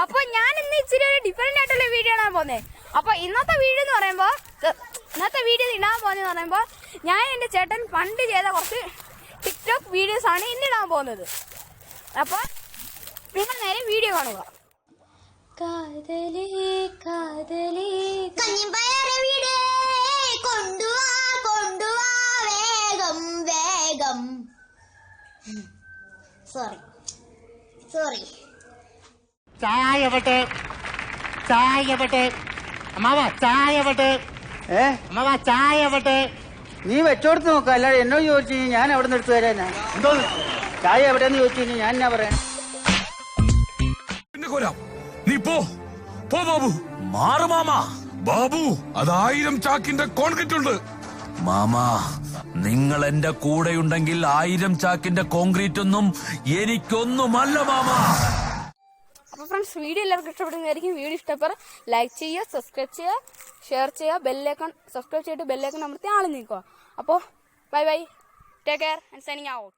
അപ്പൊ ഞാൻ ഇന്ന് ഇച്ചിരി ഒരു ഡിഫറെന്റ് ആയിട്ടുള്ള വീഡിയോ ആണ് പോകുന്നത്. അപ്പൊ ഇന്നത്തെ വീഡിയോ ഇടാൻ പോകുന്നതെന്ന് പറയുമ്പോ ഞാൻ എന്റെ ചേട്ടൻ പണ്ട് ചെയ്ത കുറച്ച് ടിക്ടോക്ക് വീഡിയോസ് ആണ് ഇന്നിടാൻ പോകുന്നത്. അപ്പൊ നിങ്ങൾ നേരെ വീഡിയോ കാണുക. സോറി ചായ അമ്മാവ ചായ അമ്മാവ ചായ നീ വെച്ചോടുത്ത് നോക്ക, അല്ലാതെ എന്നോട് ചോദിച്ചു കഴിഞ്ഞാൽ ഞാൻ അവിടെ നിന്ന് എടുത്തു തരാനാ. എന്തോ ചായ എവിടെയെന്ന് ചോദിച്ചു കഴിഞ്ഞാൽ ഞാൻ എന്നാ പറയാൻ? നീ പോ ബാബു. മാറു മാമാ. ബാബു, അത് 1000 ചാക്കിന്റെ കോൺക്രീറ്റ് ഉണ്ട്. മാമാ, നിങ്ങൾ എന്റെ കൂടെയുണ്ടെങ്കിൽ 1000 ചാക്കിന്റെ കോൺക്രീറ്റ് ഒന്നും എനിക്കൊന്നുമല്ല മാമാ. അപ്പൊ ഫ്രണ്ട്സ്, വീഡിയോ എല്ലാവർക്കും ഇഷ്ടപ്പെടുന്നതായിരിക്കും. വീഡിയോ ഇഷ്ടപ്പെടാൻ ലൈക്ക് ചെയ്യുക, സബ്സ്ക്രൈബ് ചെയ്യുക, ഷെയർ ചെയ്യുക, ബെല്ലൈക്കൺ സബ്സ്ക്രൈബ് ചെയ്തിട്ട് ബെല്ലൈക്കൺ അമർത്തി ആൾ നീക്കുക. അപ്പോൾ bye bye, take care and signing out.